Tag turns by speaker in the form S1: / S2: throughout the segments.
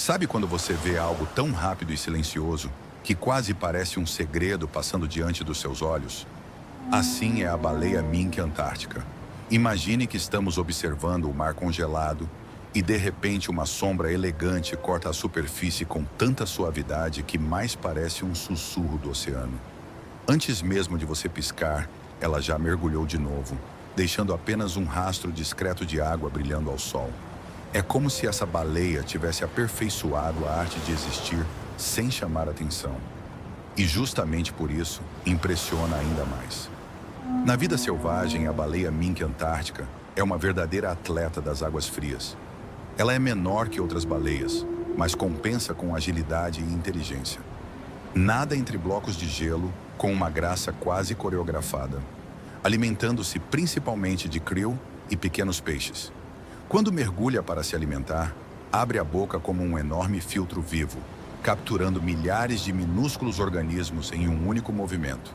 S1: Sabe quando você vê algo tão rápido e silencioso que quase parece um segredo passando diante dos seus olhos? Assim é a baleia mink antártica. Imagine que estamos observando o mar congelado e de repente uma sombra elegante corta a superfície com tanta suavidade que mais parece um sussurro do oceano. Antes mesmo de você piscar, ela já mergulhou de novo, deixando apenas um rastro discreto de água brilhando ao sol. É como se essa baleia tivesse aperfeiçoado a arte de existir sem chamar atenção. E justamente por isso, impressiona ainda mais. Na vida selvagem, a baleia mink antártica é uma verdadeira atleta das águas frias. Ela é menor que outras baleias, mas compensa com agilidade e inteligência. Nada entre blocos de gelo, com uma graça quase coreografada, alimentando-se principalmente de krill e pequenos peixes. Quando mergulha para se alimentar, abre a boca como um enorme filtro vivo, capturando milhares de minúsculos organismos em um único movimento.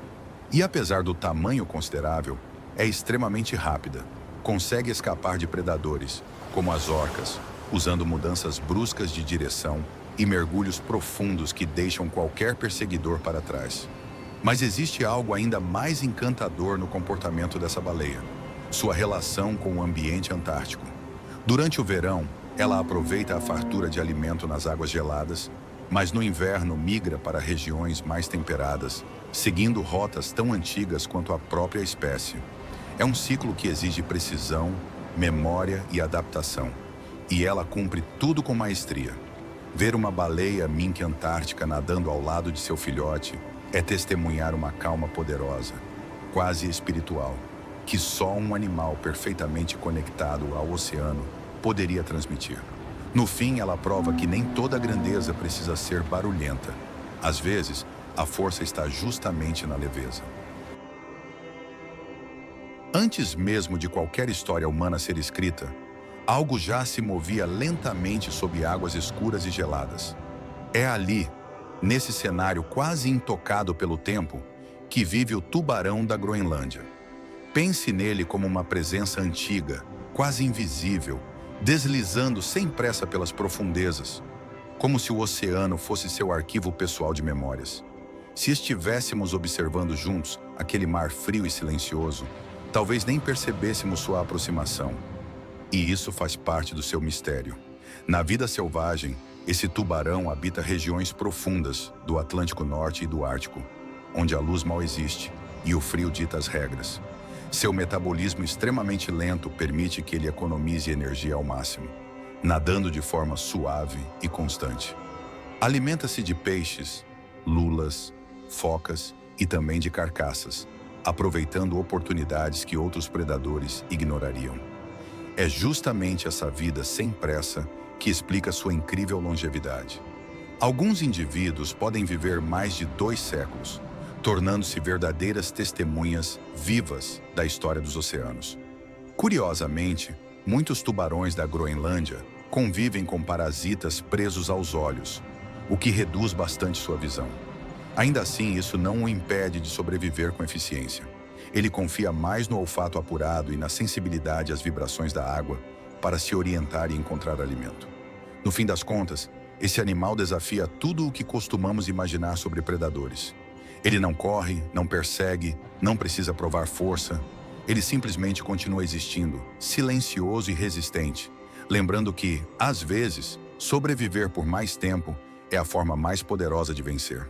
S1: E apesar do tamanho considerável, é extremamente rápida. Consegue escapar de predadores, como as orcas, usando mudanças bruscas de direção e mergulhos profundos que deixam qualquer perseguidor para trás. Mas existe algo ainda mais encantador no comportamento dessa baleia: sua relação com o ambiente antártico. Durante o verão, ela aproveita a fartura de alimento nas águas geladas, mas no inverno migra para regiões mais temperadas, seguindo rotas tão antigas quanto a própria espécie. É um ciclo que exige precisão, memória e adaptação, e ela cumpre tudo com maestria. Ver uma baleia mink antártica nadando ao lado de seu filhote é testemunhar uma calma poderosa, quase espiritual, que só um animal perfeitamente conectado ao oceano poderia transmitir. No fim, ela prova que nem toda grandeza precisa ser barulhenta. Às vezes, a força está justamente na leveza. Antes mesmo de qualquer história humana ser escrita, algo já se movia lentamente sob águas escuras e geladas. É ali, nesse cenário quase intocado pelo tempo, que vive o tubarão da Groenlândia. Pense nele como uma presença antiga, quase invisível, deslizando sem pressa pelas profundezas, como se o oceano fosse seu arquivo pessoal de memórias. Se estivéssemos observando juntos aquele mar frio e silencioso, talvez nem percebêssemos sua aproximação. E isso faz parte do seu mistério. Na vida selvagem, esse tubarão habita regiões profundas do Atlântico Norte e do Ártico, onde a luz mal existe e o frio dita as regras. Seu metabolismo extremamente lento permite que ele economize energia ao máximo, nadando de forma suave e constante. Alimenta-se de peixes, lulas, focas e também de carcaças, aproveitando oportunidades que outros predadores ignorariam. É justamente essa vida sem pressa que explica sua incrível longevidade. Alguns indivíduos podem viver mais de 2 séculos, tornando-se verdadeiras testemunhas vivas da história dos oceanos. Curiosamente, muitos tubarões da Groenlândia convivem com parasitas presos aos olhos, o que reduz bastante sua visão. Ainda assim, isso não o impede de sobreviver com eficiência. Ele confia mais no olfato apurado e na sensibilidade às vibrações da água para se orientar e encontrar alimento. No fim das contas, esse animal desafia tudo o que costumamos imaginar sobre predadores. Ele não corre, não persegue, não precisa provar força. Ele simplesmente continua existindo, silencioso e resistente, lembrando que, às vezes, sobreviver por mais tempo é a forma mais poderosa de vencer.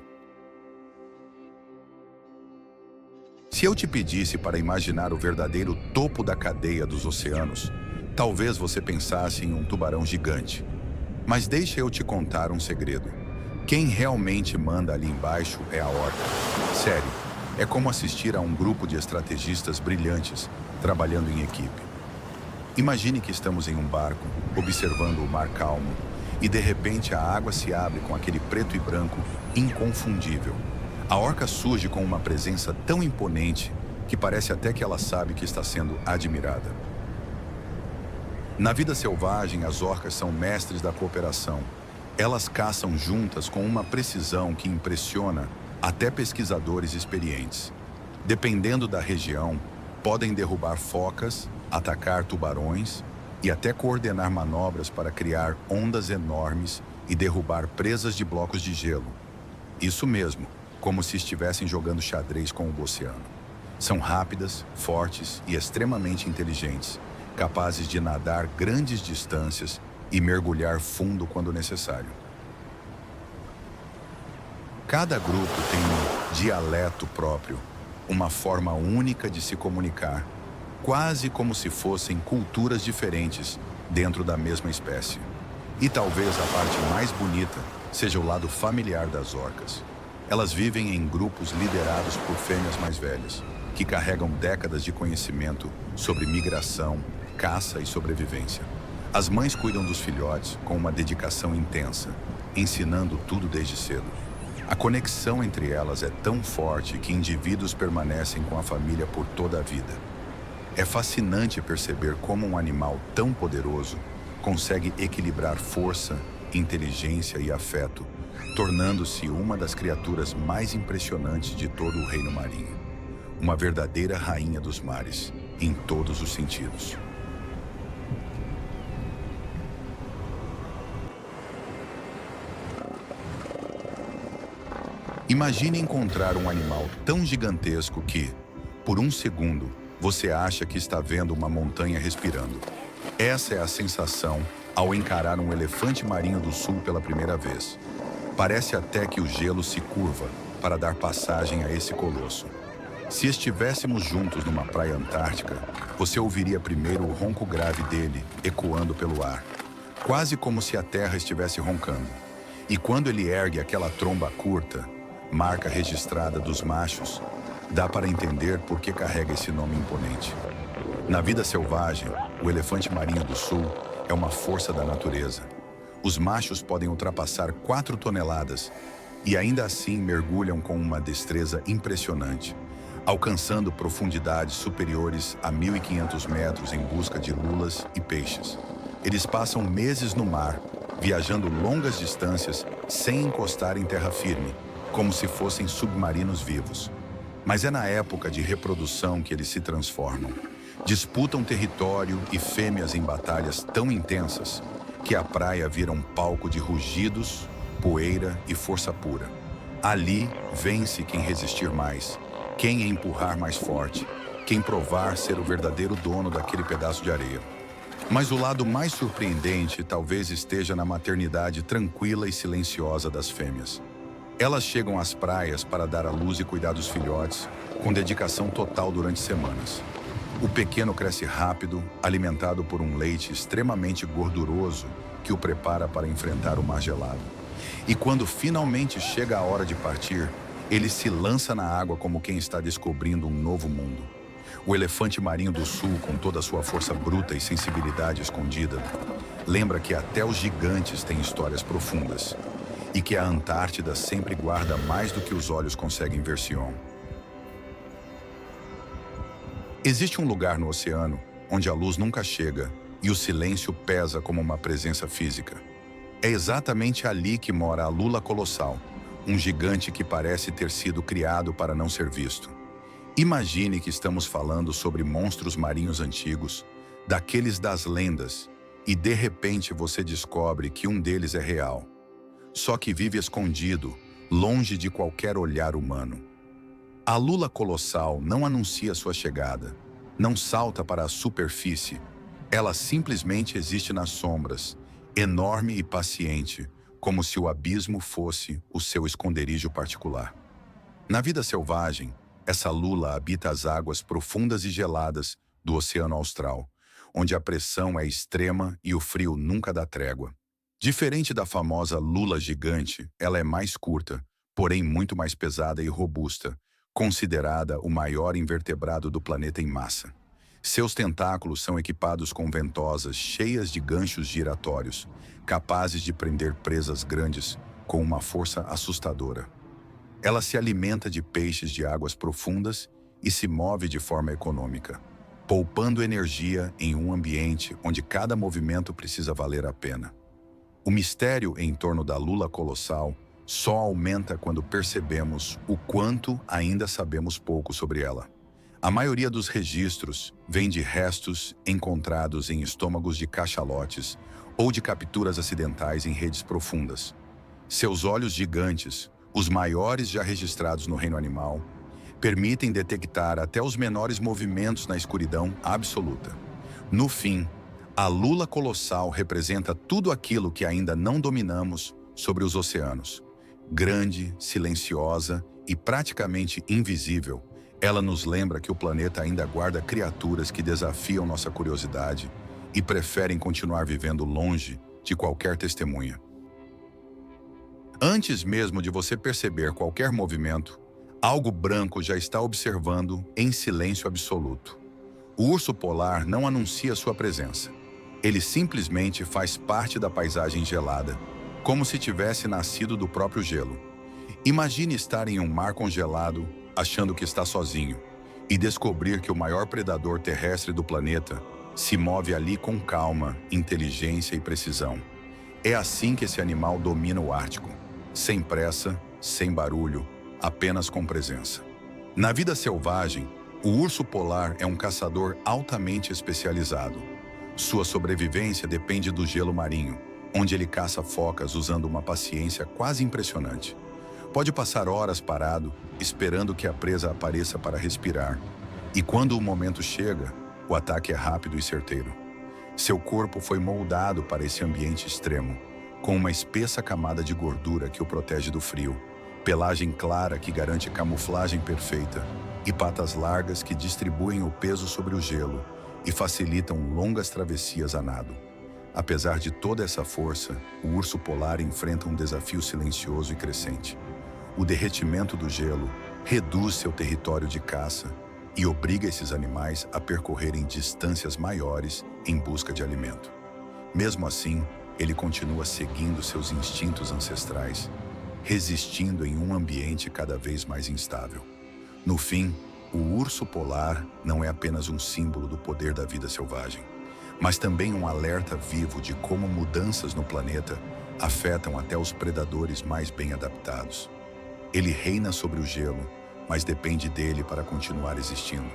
S1: Se eu te pedisse para imaginar o verdadeiro topo da cadeia dos oceanos, talvez você pensasse em um tubarão gigante. Mas deixa eu te contar um segredo. Quem realmente manda ali embaixo é a orca. Sério, é como assistir a um grupo de estrategistas brilhantes trabalhando em equipe. Imagine que estamos em um barco, observando o mar calmo, e de repente a água se abre com aquele preto e branco inconfundível. A orca surge com uma presença tão imponente que parece até que ela sabe que está sendo admirada. Na vida selvagem, as orcas são mestres da cooperação. Elas caçam juntas com uma precisão que impressiona até pesquisadores experientes. Dependendo da região, podem derrubar focas, atacar tubarões e até coordenar manobras para criar ondas enormes e derrubar presas de blocos de gelo. Isso mesmo, como se estivessem jogando xadrez com o oceano. São rápidas, fortes e extremamente inteligentes, capazes de nadar grandes distâncias e mergulhar fundo quando necessário. Cada grupo tem um dialeto próprio, uma forma única de se comunicar, quase como se fossem culturas diferentes dentro da mesma espécie. E talvez a parte mais bonita seja o lado familiar das orcas. Elas vivem em grupos liderados por fêmeas mais velhas, que carregam décadas de conhecimento sobre migração, caça e sobrevivência. As mães cuidam dos filhotes com uma dedicação intensa, ensinando tudo desde cedo. A conexão entre elas é tão forte que indivíduos permanecem com a família por toda a vida. É fascinante perceber como um animal tão poderoso consegue equilibrar força, inteligência e afeto, tornando-se uma das criaturas mais impressionantes de todo o reino marinho. Uma verdadeira rainha dos mares, em todos os sentidos. Imagine encontrar um animal tão gigantesco que, por um segundo, você acha que está vendo uma montanha respirando. Essa é a sensação ao encarar um elefante marinho do sul pela primeira vez. Parece até que o gelo se curva para dar passagem a esse colosso. Se estivéssemos juntos numa praia antártica, você ouviria primeiro o ronco grave dele ecoando pelo ar, quase como se a terra estivesse roncando. E quando ele ergue aquela tromba curta, marca registrada dos machos, dá para entender por que carrega esse nome imponente. Na vida selvagem, o elefante marinho do sul é uma força da natureza. Os machos podem ultrapassar 4 toneladas e ainda assim mergulham com uma destreza impressionante, alcançando profundidades superiores a 1.500 metros em busca de lulas e peixes. Eles passam meses no mar, viajando longas distâncias sem encostar em terra firme, como se fossem submarinos vivos. Mas é na época de reprodução que eles se transformam. Disputam território e fêmeas em batalhas tão intensas que a praia vira um palco de rugidos, poeira e força pura. Ali vence quem resistir mais, quem empurrar mais forte, quem provar ser o verdadeiro dono daquele pedaço de areia. Mas o lado mais surpreendente talvez esteja na maternidade tranquila e silenciosa das fêmeas. Elas chegam às praias para dar à luz e cuidar dos filhotes, com dedicação total durante semanas. O pequeno cresce rápido, alimentado por um leite extremamente gorduroso que o prepara para enfrentar o mar gelado. E quando finalmente chega a hora de partir, ele se lança na água como quem está descobrindo um novo mundo. O elefante marinho do sul, com toda a sua força bruta e sensibilidade escondida, lembra que até os gigantes têm histórias profundas e que a Antártida sempre guarda mais do que os olhos conseguem ver Sion. Existe um lugar no oceano onde a luz nunca chega e o silêncio pesa como uma presença física. É exatamente ali que mora a lula colossal, um gigante que parece ter sido criado para não ser visto. Imagine que estamos falando sobre monstros marinhos antigos, daqueles das lendas, e de repente você descobre que um deles é real. Só que vive escondido, longe de qualquer olhar humano. A lula colossal não anuncia sua chegada, não salta para a superfície. Ela simplesmente existe nas sombras, enorme e paciente, como se o abismo fosse o seu esconderijo particular. Na vida selvagem, essa lula habita as águas profundas e geladas do Oceano Austral, onde a pressão é extrema e o frio nunca dá trégua. Diferente da famosa lula gigante, ela é mais curta, porém muito mais pesada e robusta, considerada o maior invertebrado do planeta em massa. Seus tentáculos são equipados com ventosas cheias de ganchos giratórios, capazes de prender presas grandes com uma força assustadora. Ela se alimenta de peixes de águas profundas e se move de forma econômica, poupando energia em um ambiente onde cada movimento precisa valer a pena. O mistério em torno da lula colossal só aumenta quando percebemos o quanto ainda sabemos pouco sobre ela. A maioria dos registros vem de restos encontrados em estômagos de cachalotes ou de capturas acidentais em redes profundas. Seus olhos gigantes, os maiores já registrados no reino animal, permitem detectar até os menores movimentos na escuridão absoluta. No fim, a lula colossal representa tudo aquilo que ainda não dominamos sobre os oceanos. Grande, silenciosa e praticamente invisível, ela nos lembra que o planeta ainda guarda criaturas que desafiam nossa curiosidade e preferem continuar vivendo longe de qualquer testemunha. Antes mesmo de você perceber qualquer movimento, algo branco já está observando em silêncio absoluto. O urso polar não anuncia sua presença. Ele simplesmente faz parte da paisagem gelada, como se tivesse nascido do próprio gelo. Imagine estar em um mar congelado, achando que está sozinho, e descobrir que o maior predador terrestre do planeta se move ali com calma, inteligência e precisão. É assim que esse animal domina o Ártico, sem pressa, sem barulho, apenas com presença. Na vida selvagem, o urso polar é um caçador altamente especializado. Sua sobrevivência depende do gelo marinho, onde ele caça focas usando uma paciência quase impressionante. Pode passar horas parado, esperando que a presa apareça para respirar. E quando o momento chega, o ataque é rápido e certeiro. Seu corpo foi moldado para esse ambiente extremo, com uma espessa camada de gordura que o protege do frio, pelagem clara que garante camuflagem perfeita e patas largas que distribuem o peso sobre o gelo e facilitam longas travessias a nado. Apesar de toda essa força, o urso polar enfrenta um desafio silencioso e crescente. O derretimento do gelo reduz seu território de caça e obriga esses animais a percorrerem distâncias maiores em busca de alimento. Mesmo assim, ele continua seguindo seus instintos ancestrais, resistindo em um ambiente cada vez mais instável. No fim, o urso polar não é apenas um símbolo do poder da vida selvagem, mas também um alerta vivo de como mudanças no planeta afetam até os predadores mais bem adaptados. Ele reina sobre o gelo, mas depende dele para continuar existindo.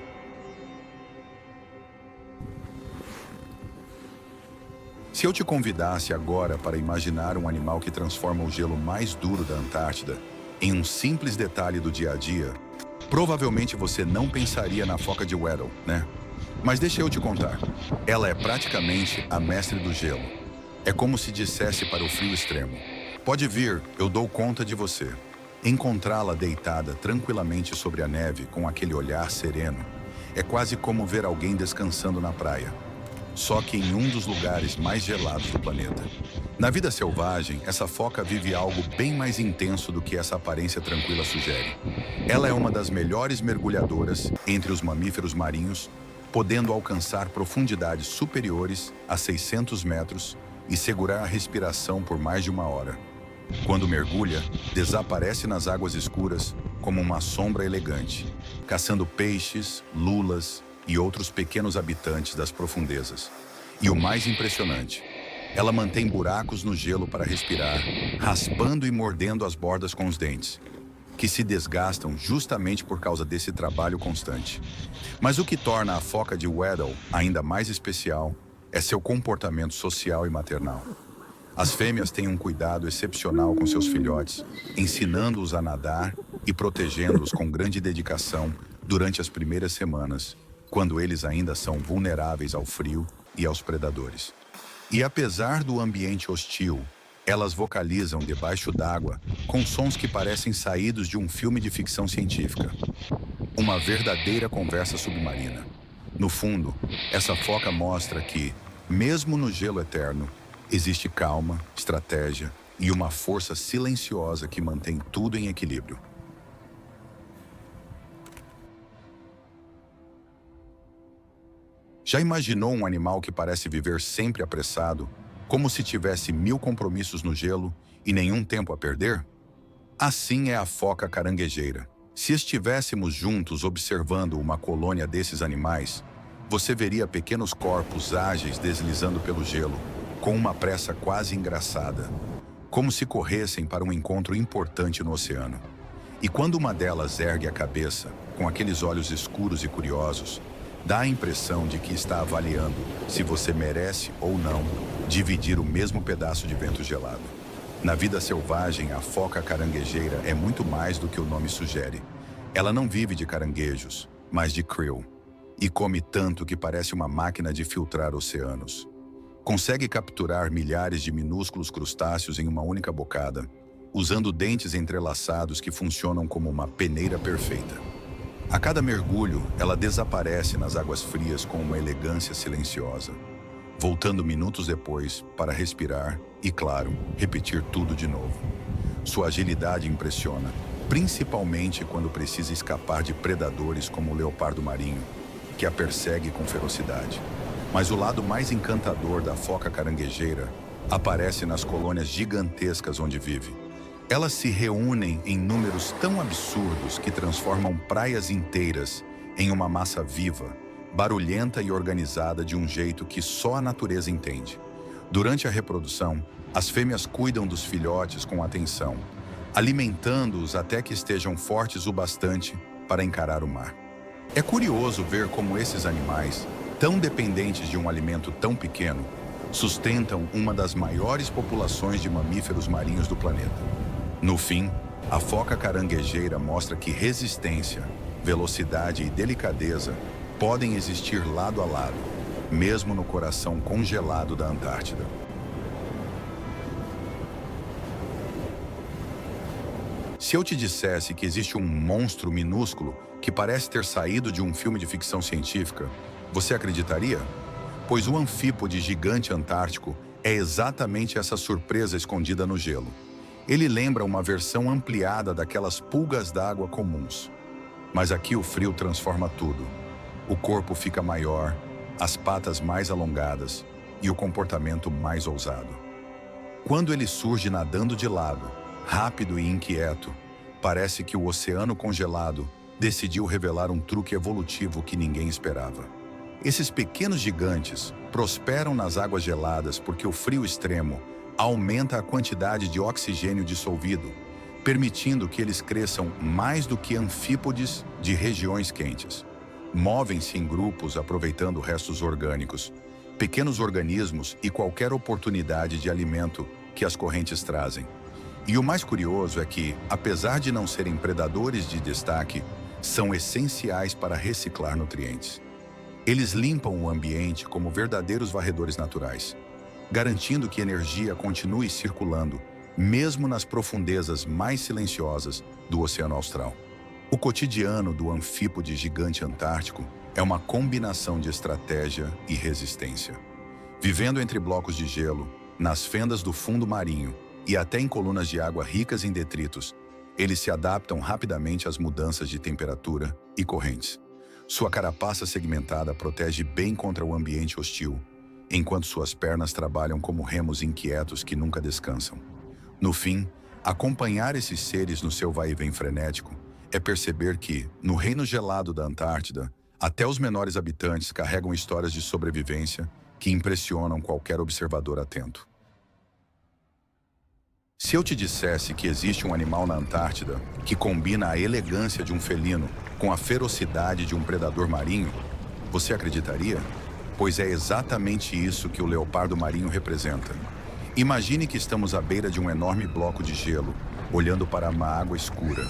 S1: Se eu te convidasse agora para imaginar um animal que transforma o gelo mais duro da Antártida em um simples detalhe do dia a dia, provavelmente você não pensaria na foca de Weddell, né? Mas deixa eu te contar. Ela é praticamente a mestre do gelo. É como se dissesse para o frio extremo: pode vir, eu dou conta de você. Encontrá-la deitada tranquilamente sobre a neve com aquele olhar sereno é quase como ver alguém descansando na praia, só que em um dos lugares mais gelados do planeta. Na vida selvagem, essa foca vive algo bem mais intenso do que essa aparência tranquila sugere. Ela é uma das melhores mergulhadoras entre os mamíferos marinhos, podendo alcançar profundidades superiores a 600 metros e segurar a respiração por mais de uma hora. Quando mergulha, desaparece nas águas escuras como uma sombra elegante, caçando peixes, lulas e outros pequenos habitantes das profundezas. E o mais impressionante, ela mantém buracos no gelo para respirar, raspando e mordendo as bordas com os dentes, que se desgastam justamente por causa desse trabalho constante. Mas o que torna a foca de Weddell ainda mais especial é seu comportamento social e maternal. As fêmeas têm um cuidado excepcional com seus filhotes, ensinando-os a nadar e protegendo-os com grande dedicação durante as primeiras semanas, quando eles ainda são vulneráveis ao frio e aos predadores. E apesar do ambiente hostil, elas vocalizam debaixo d'água com sons que parecem saídos de um filme de ficção científica. Uma verdadeira conversa submarina. No fundo, essa foca mostra que, mesmo no gelo eterno, existe calma, estratégia e uma força silenciosa que mantém tudo em equilíbrio. Já imaginou um animal que parece viver sempre apressado, como se tivesse 1000 compromissos no gelo e nenhum tempo a perder? Assim é a foca caranguejeira. Se estivéssemos juntos observando uma colônia desses animais, você veria pequenos corpos ágeis deslizando pelo gelo, com uma pressa quase engraçada, como se corressem para um encontro importante no oceano. E quando uma delas ergue a cabeça, com aqueles olhos escuros e curiosos, Dá a impressão de que está avaliando se você merece ou não dividir o mesmo pedaço de vento gelado. Na vida selvagem, a foca caranguejeira é muito mais do que o nome sugere. Ela não vive de caranguejos, mas de krill. E come tanto que parece uma máquina de filtrar oceanos. Consegue capturar milhares de minúsculos crustáceos em uma única bocada, usando dentes entrelaçados que funcionam como uma peneira perfeita. A cada mergulho, ela desaparece nas águas frias com uma elegância silenciosa, voltando minutos depois para respirar e, claro, repetir tudo de novo. Sua agilidade impressiona, principalmente quando precisa escapar de predadores como o leopardo marinho, que a persegue com ferocidade. Mas o lado mais encantador da foca caranguejeira aparece nas colônias gigantescas onde vive. Elas se reúnem em números tão absurdos que transformam praias inteiras em uma massa viva, barulhenta e organizada de um jeito que só a natureza entende. Durante a reprodução, as fêmeas cuidam dos filhotes com atenção, alimentando-os até que estejam fortes o bastante para encarar o mar. É curioso ver como esses animais, tão dependentes de um alimento tão pequeno, sustentam uma das maiores populações de mamíferos marinhos do planeta. No fim, a foca caranguejeira mostra que resistência, velocidade e delicadeza podem existir lado a lado, mesmo no coração congelado da Antártida. Se eu te dissesse que existe um monstro minúsculo que parece ter saído de um filme de ficção científica, você acreditaria? Pois o anfípode gigante antártico é exatamente essa surpresa escondida no gelo. Ele lembra uma versão ampliada daquelas pulgas d'água comuns. Mas aqui o frio transforma tudo. O corpo fica maior, as patas mais alongadas e o comportamento mais ousado. Quando ele surge nadando de lado, rápido e inquieto, parece que o oceano congelado decidiu revelar um truque evolutivo que ninguém esperava. Esses pequenos gigantes prosperam nas águas geladas porque o frio extremo aumenta a quantidade de oxigênio dissolvido, permitindo que eles cresçam mais do que anfípodes de regiões quentes. Movem-se em grupos aproveitando restos orgânicos, pequenos organismos e qualquer oportunidade de alimento que as correntes trazem. E o mais curioso é que, apesar de não serem predadores de destaque, são essenciais para reciclar nutrientes. Eles limpam o ambiente como verdadeiros varredores naturais, garantindo que energia continue circulando, mesmo nas profundezas mais silenciosas do Oceano Austral. O cotidiano do anfípode gigante antártico é uma combinação de estratégia e resistência. Vivendo entre blocos de gelo, nas fendas do fundo marinho e até em colunas de água ricas em detritos, eles se adaptam rapidamente às mudanças de temperatura e correntes. Sua carapaça segmentada protege bem contra o ambiente hostil, enquanto suas pernas trabalham como remos inquietos que nunca descansam. No fim, acompanhar esses seres no seu vai-e-vem frenético é perceber que, no reino gelado da Antártida, até os menores habitantes carregam histórias de sobrevivência que impressionam qualquer observador atento. Se eu te dissesse que existe um animal na Antártida que combina a elegância de um felino com a ferocidade de um predador marinho, você acreditaria? Pois é exatamente isso que o leopardo marinho representa. Imagine que estamos à beira de um enorme bloco de gelo, olhando para uma água escura,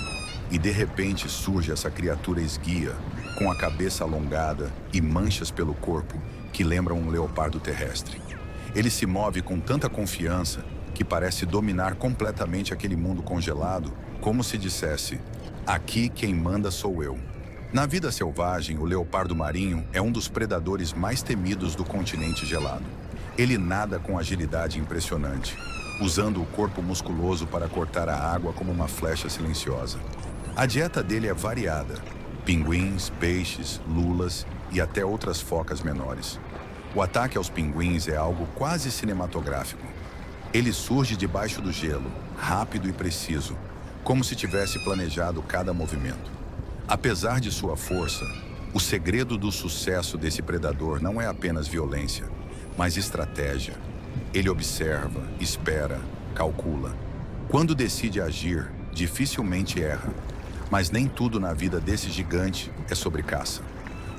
S1: e de repente surge essa criatura esguia, com a cabeça alongada e manchas pelo corpo que lembram um leopardo terrestre. Ele se move com tanta confiança que parece dominar completamente aquele mundo congelado, como se dissesse: aqui quem manda sou eu. Na vida selvagem, o leopardo marinho é um dos predadores mais temidos do continente gelado. Ele nada com agilidade impressionante, usando o corpo musculoso para cortar a água como uma flecha silenciosa. A dieta dele é variada: pinguins, peixes, lulas e até outras focas menores. O ataque aos pinguins é algo quase cinematográfico. Ele surge debaixo do gelo, rápido e preciso, como se tivesse planejado cada movimento. Apesar de sua força, o segredo do sucesso desse predador não é apenas violência, mas estratégia. Ele observa, espera, calcula. Quando decide agir, dificilmente erra. Mas nem tudo na vida desse gigante é sobre caça.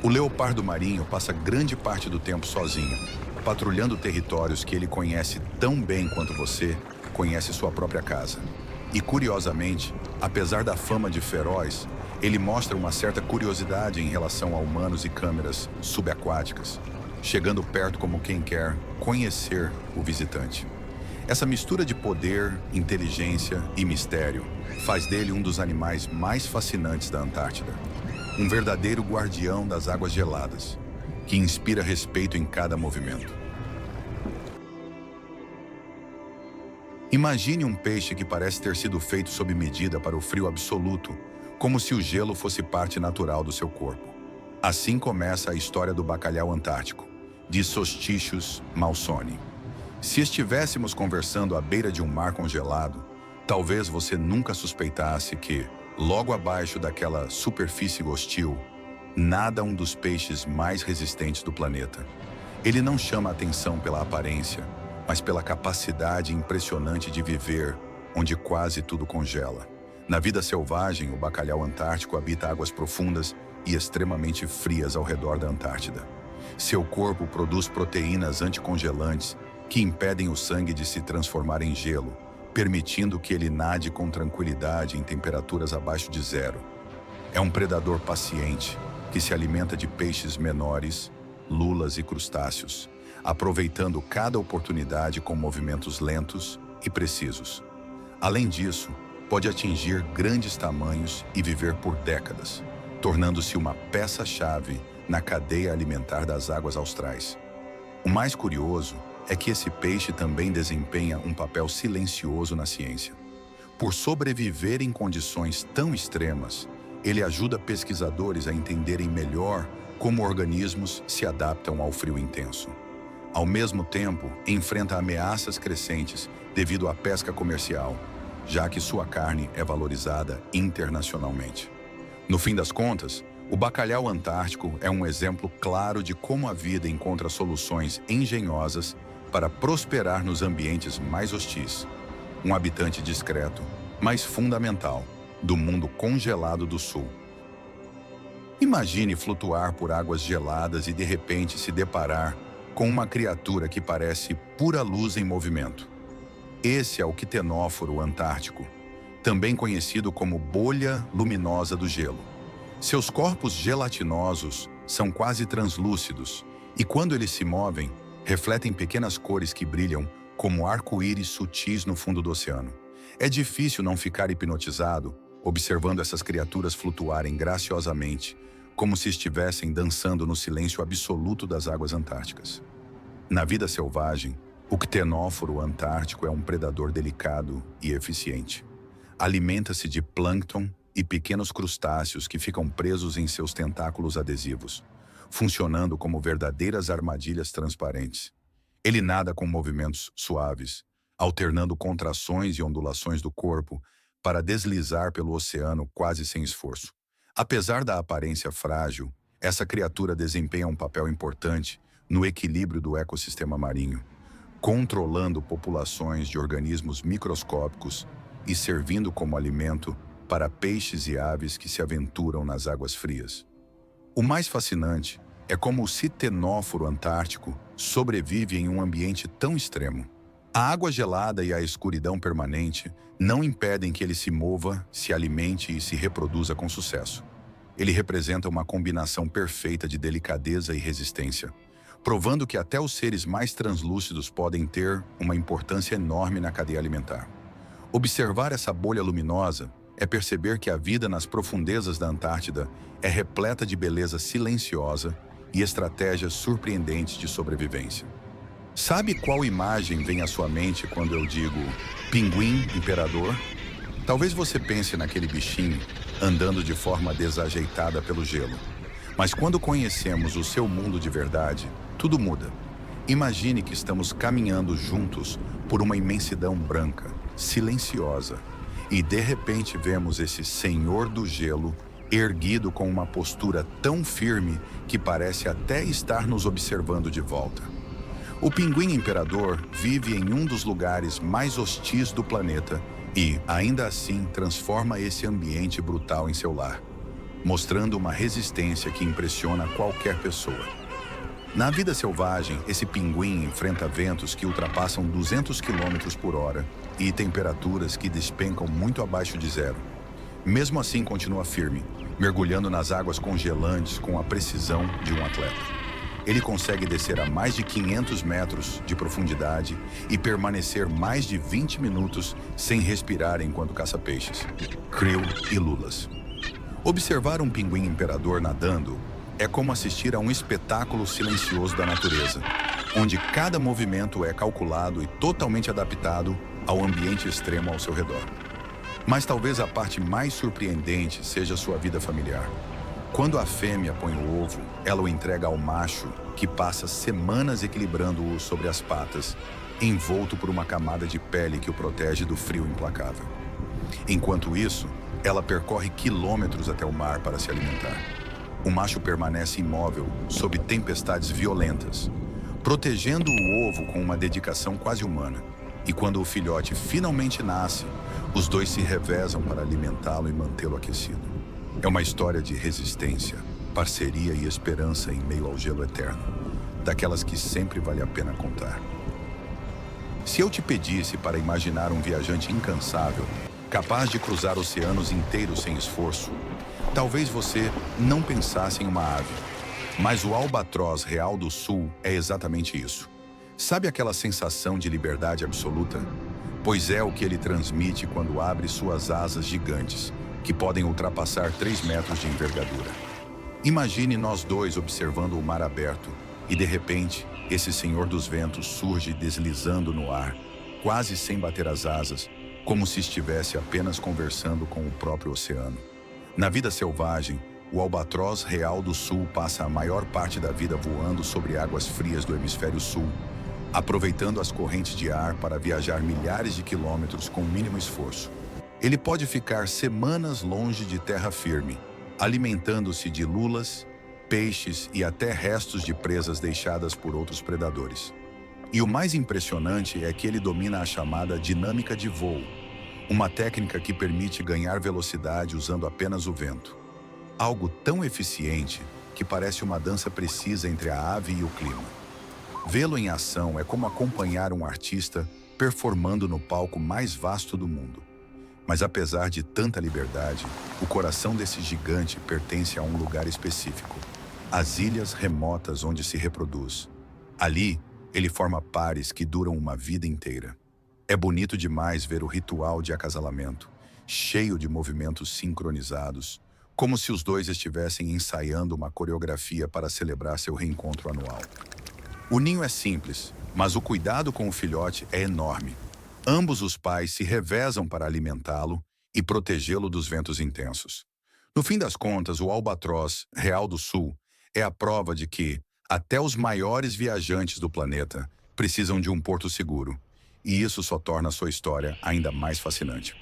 S1: O leopardo marinho passa grande parte do tempo sozinho, patrulhando territórios que ele conhece tão bem quanto você conhece sua própria casa. E curiosamente, apesar da fama de feroz, ele mostra uma certa curiosidade em relação a humanos e câmeras subaquáticas, chegando perto como quem quer conhecer o visitante. Essa mistura de poder, inteligência e mistério faz dele um dos animais mais fascinantes da Antártida. Um verdadeiro guardião das águas geladas, que inspira respeito em cada movimento. Imagine um peixe que parece ter sido feito sob medida para o frio absoluto, como se o gelo fosse parte natural do seu corpo. Assim começa a história do bacalhau antártico, de Solsticius malsoni. Se estivéssemos conversando à beira de um mar congelado, talvez você nunca suspeitasse que, logo abaixo daquela superfície hostil, nada um dos peixes mais resistentes do planeta. Ele não chama a atenção pela aparência, mas pela capacidade impressionante de viver onde quase tudo congela. Na vida selvagem, o bacalhau antártico habita águas profundas e extremamente frias ao redor da Antártida. Seu corpo produz proteínas anticongelantes que impedem o sangue de se transformar em gelo, permitindo que ele nade com tranquilidade em temperaturas abaixo de zero. É um predador paciente que se alimenta de peixes menores, lulas e crustáceos, aproveitando cada oportunidade com movimentos lentos e precisos. Além disso, pode atingir grandes tamanhos e viver por décadas, tornando-se uma peça-chave na cadeia alimentar das águas austrais. O mais curioso é que esse peixe também desempenha um papel silencioso na ciência. Por sobreviver em condições tão extremas, ele ajuda pesquisadores a entenderem melhor como organismos se adaptam ao frio intenso. Ao mesmo tempo, enfrenta ameaças crescentes devido à pesca comercial, já que sua carne é valorizada internacionalmente. No fim das contas, o bacalhau antártico é um exemplo claro de como a vida encontra soluções engenhosas para prosperar nos ambientes mais hostis. Um habitante discreto, mas fundamental, do mundo congelado do sul. Imagine flutuar por águas geladas e de repente se deparar com uma criatura que parece pura luz em movimento. Esse é o quitenóforo antártico, também conhecido como bolha luminosa do gelo. Seus corpos gelatinosos são quase translúcidos e, quando eles se movem, refletem pequenas cores que brilham como arco-íris sutis no fundo do oceano. É difícil não ficar hipnotizado observando essas criaturas flutuarem graciosamente, como se estivessem dançando no silêncio absoluto das águas antárticas. Na vida selvagem, o quitenóforo antártico é um predador delicado e eficiente. Alimenta-se de plâncton e pequenos crustáceos que ficam presos em seus tentáculos adesivos, funcionando como verdadeiras armadilhas transparentes. Ele nada com movimentos suaves, alternando contrações e ondulações do corpo para deslizar pelo oceano quase sem esforço. Apesar da aparência frágil, essa criatura desempenha um papel importante no equilíbrio do ecossistema marinho, controlando populações de organismos microscópicos e servindo como alimento para peixes e aves que se aventuram nas águas frias. O mais fascinante é como o quitenóforo antártico sobrevive em um ambiente tão extremo. A água gelada e a escuridão permanente não impedem que ele se mova, se alimente e se reproduza com sucesso. Ele representa uma combinação perfeita de delicadeza e resistência, provando que até os seres mais translúcidos podem ter uma importância enorme na cadeia alimentar. Observar essa bolha luminosa é perceber que a vida nas profundezas da Antártida é repleta de beleza silenciosa e estratégias surpreendentes de sobrevivência. Sabe qual imagem vem à sua mente quando eu digo pinguim imperador? Talvez você pense naquele bichinho andando de forma desajeitada pelo gelo. Mas quando conhecemos o seu mundo de verdade, tudo muda. Imagine que estamos caminhando juntos por uma imensidão branca, silenciosa, e de repente vemos esse senhor do gelo erguido com uma postura tão firme que parece até estar nos observando de volta. O pinguim imperador vive em um dos lugares mais hostis do planeta e, ainda assim, transforma esse ambiente brutal em seu lar. mostrando uma resistência que impressiona qualquer pessoa. Na vida selvagem, esse pinguim enfrenta ventos que ultrapassam 200 km por hora e temperaturas que despencam muito abaixo de zero. Mesmo assim, continua firme, mergulhando nas águas congelantes com a precisão de um atleta. Ele consegue descer a mais de 500 metros de profundidade e permanecer mais de 20 minutos sem respirar enquanto caça peixes, krill e lulas. Observar um pinguim imperador nadando é como assistir a um espetáculo silencioso da natureza, onde cada movimento é calculado e totalmente adaptado ao ambiente extremo ao seu redor. Mas talvez a parte mais surpreendente seja sua vida familiar. Quando a fêmea põe o ovo, ela o entrega ao macho, que passa semanas equilibrando-o sobre as patas, envolto por uma camada de pele que o protege do frio implacável. Enquanto isso, ela percorre quilômetros até o mar para se alimentar. O macho permanece imóvel sob tempestades violentas, protegendo o ovo com uma dedicação quase humana. E quando o filhote finalmente nasce, os dois se revezam para alimentá-lo e mantê-lo aquecido. É uma história de resistência, parceria e esperança em meio ao gelo eterno, daquelas que sempre vale a pena contar. Se eu te pedisse para imaginar um viajante incansável, capaz de cruzar oceanos inteiros sem esforço, talvez você não pensasse em uma ave, mas o albatroz real do sul é exatamente isso. Sabe aquela sensação de liberdade absoluta? Pois é o que ele transmite quando abre suas asas gigantes, que podem ultrapassar 3 metros de envergadura. Imagine nós dois observando o mar aberto e, de repente, esse senhor dos ventos surge deslizando no ar, quase sem bater as asas, como se estivesse apenas conversando com o próprio oceano. Na vida selvagem, o albatroz real do sul passa a maior parte da vida voando sobre águas frias do hemisfério sul, aproveitando as correntes de ar para viajar milhares de quilômetros com o mínimo esforço. Ele pode ficar semanas longe de terra firme, alimentando-se de lulas, peixes e até restos de presas deixadas por outros predadores. E o mais impressionante é que ele domina a chamada dinâmica de voo, uma técnica que permite ganhar velocidade usando apenas o vento. Algo tão eficiente que parece uma dança precisa entre a ave e o clima. Vê-lo em ação é como acompanhar um artista performando no palco mais vasto do mundo. Mas apesar de tanta liberdade, o coração desse gigante pertence a um lugar específico, as ilhas remotas onde se reproduz. Ali, ele forma pares que duram uma vida inteira. É bonito demais ver o ritual de acasalamento, cheio de movimentos sincronizados, como se os dois estivessem ensaiando uma coreografia para celebrar seu reencontro anual. O ninho é simples, mas o cuidado com o filhote é enorme. Ambos os pais se revezam para alimentá-lo e protegê-lo dos ventos intensos. No fim das contas, o albatroz real do sul é a prova de que até os maiores viajantes do planeta precisam de um porto seguro, e isso só torna sua história ainda mais fascinante.